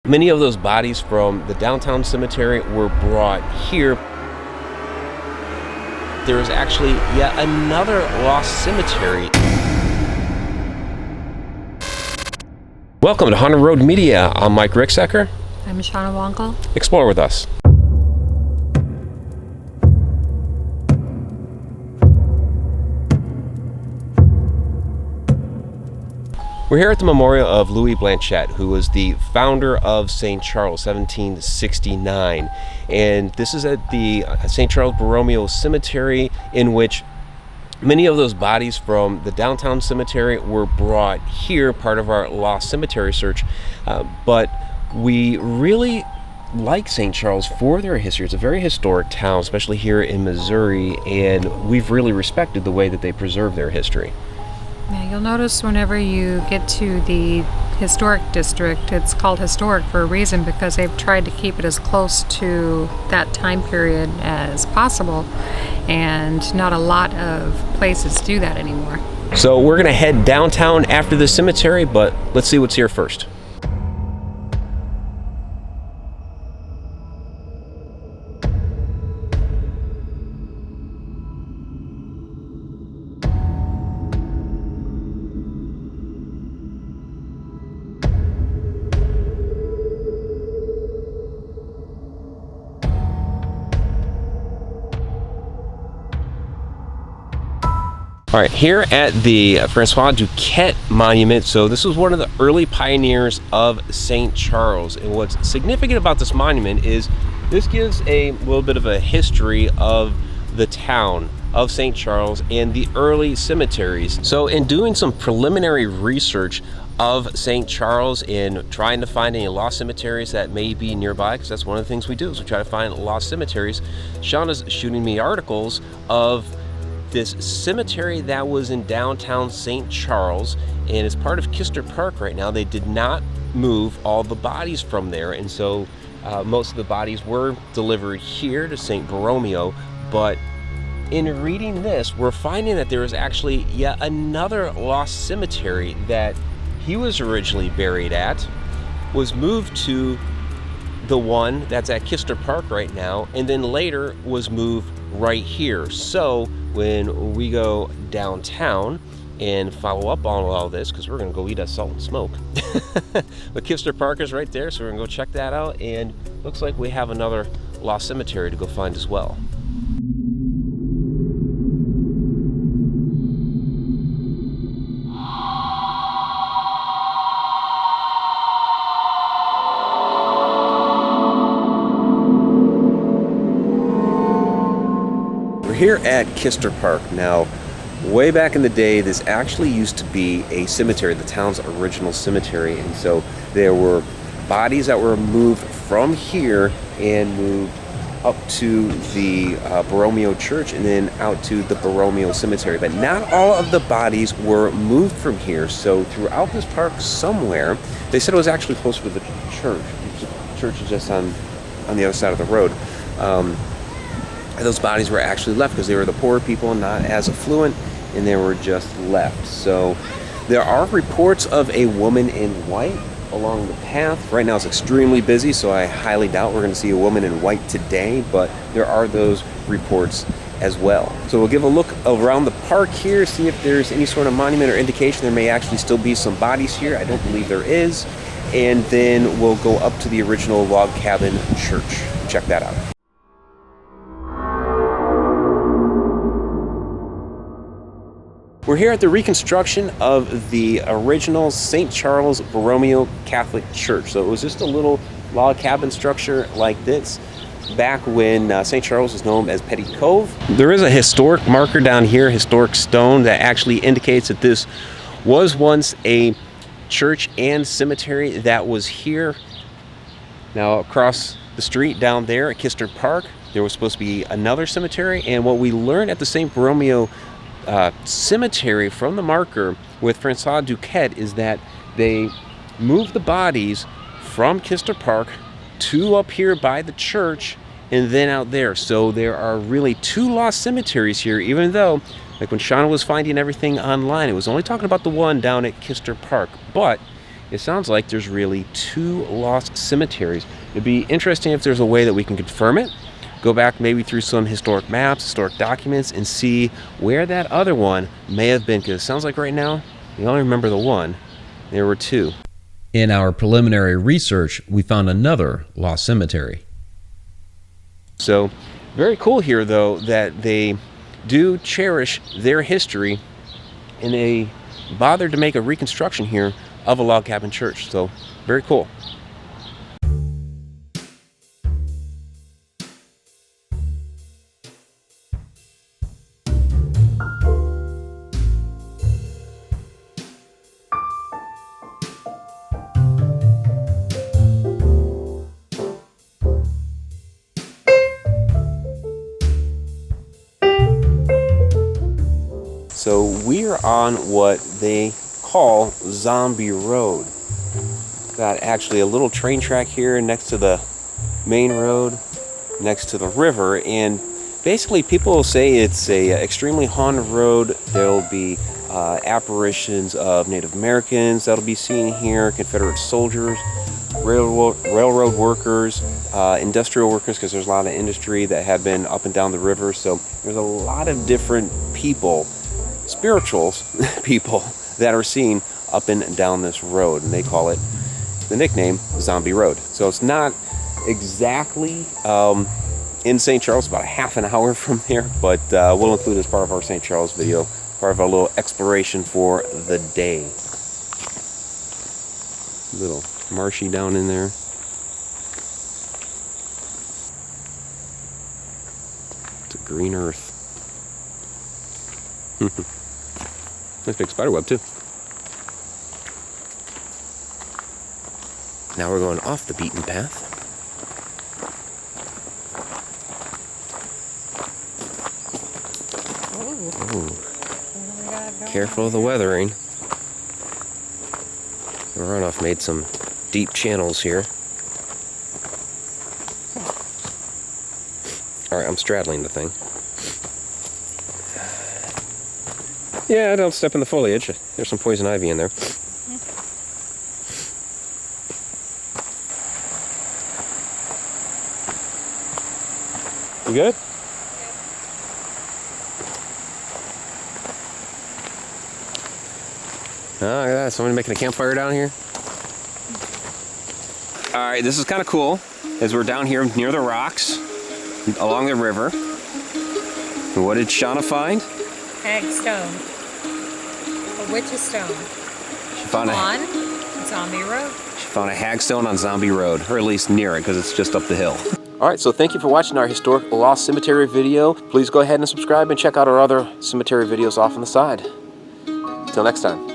Many of those bodies from the downtown cemetery were brought here. There is actually yet another lost cemetery. Welcome to Haunted Road Media. I'm Mike Ricksecker. I'm Shauna Wonkel. Explore with us. We're here at the memorial of Louis Blanchette, who was the founder of St. Charles, 1769. And this is at the St. Charles Borromeo Cemetery, in which many of those bodies from the downtown cemetery were brought here, part of our lost cemetery search. But we really like St. Charles for their history. It's a very historic town, especially here in Missouri, and we've really respected the way that they preserve their history. Yeah, you'll notice whenever you get to the historic district, it's called historic for a reason, because they've tried to keep it as close to that time period as possible, and not a lot of places do that anymore. So we're gonna head downtown after the cemetery, but let's see what's here first. All right, here at the Francois Duquette monument. So this was one of the early pioneers of St. Charles. And what's significant about this monument is this gives a little bit of a history of the town of St. Charles and the early cemeteries. So in doing some preliminary research of St. Charles and trying to find any lost cemeteries that may be nearby, because that's one of the things we do, is we try to find lost cemeteries. Shauna's shooting me articles of this cemetery that was in downtown St. Charles, and it's part of Kistner Park right now. They did not move all the bodies from there, and so most of the bodies were delivered here to St. Borromeo. But in reading this, we're finding that there is actually yet another lost cemetery that he was originally buried at, was moved to the one that's at Kistner Park right now, and then later was moved right here. So when we go downtown and follow up on all this, because we're going to go eat a salt and smoke. But Kistner Park is right there, so we're going to go check that out, and looks like we have another lost cemetery to go find as well. Here at Kistner Park. Now, way back in the day, this actually used to be a cemetery, the town's original cemetery, and so there were bodies that were moved from here and moved up to the Borromeo Church and then out to the Borromeo Cemetery. But not all of the bodies were moved from here, so throughout this park somewhere, they said it was actually closer to the church. The church is just on the other side of the road. Those bodies were actually left because they were the poor people, not as affluent, and they were just left. So there are reports of a woman in white along the path. Right now it's extremely busy, so I highly doubt we're going to see a woman in white today, but there are those reports as well. So we'll give a look around the park here, see if there's any sort of monument or indication there may actually still be some bodies here. I don't believe there is. And then we'll go up to the original log cabin church. Check that out. We're here at the reconstruction of the original St. Charles Borromeo Catholic Church. So it was just a little log cabin structure like this back when St. Charles was known as Petty Cove. There is a historic marker down here, historic stone, that actually indicates that this was once a church and cemetery that was here. Now across the street down there at Kistner Park, there was supposed to be another cemetery, and what we learned at the St. Borromeo cemetery from the marker with Francois Duquette is that they moved the bodies from Kistner Park to up here by the church and then out there. So there are really two lost cemeteries here, even though, like when Shauna was finding everything online, it was only talking about the one down at Kistner Park. But it sounds like there's really 2 lost cemeteries. It'd be interesting if there's a way that we can confirm it. Go back maybe through some historic maps, historic documents, and see where that other one may have been, because it sounds like right now we only remember the one. There were 2. In our preliminary research, we found another lost cemetery. So very cool here, though, that they do cherish their history, and they bothered to make a reconstruction here of a log cabin church. So very cool. So we're on what they call Zombie Road. Got actually a little train track here next to the main road, next to the river, and basically people will say it's a extremely haunted road. There'll be apparitions of Native Americans that'll be seen here, Confederate soldiers, railroad workers, industrial workers, because there's a lot of industry that have been up and down the river. So there's a lot of different people, spirituals people, that are seen up and down this road, and they call it the nickname Zombie Road. So it's not exactly in St. Charles, about a half an hour from there, but we'll include it as part of our St. Charles video, part of our little exploration for the day. A little marshy down in there. It's a green earth. Nice big spider web too. Now we're going off the beaten path. Oh. Careful of the weathering. The runoff made some deep channels here. Alright, I'm straddling the thing. Yeah, don't step in the foliage. There's some poison ivy in there. You good? Oh, look at that. Somebody making a campfire down here. Alright, this is kind of cool, as we're down here near the rocks, along the river. And what did Shauna find? Hagstone. A witch's stone. She found On Zombie Road. She found a hagstone on Zombie Road, or at least near it, because it's just up the hill. Alright, so thank you for watching our historic lost cemetery video. Please go ahead and subscribe and check out our other cemetery videos off on the side. Until next time.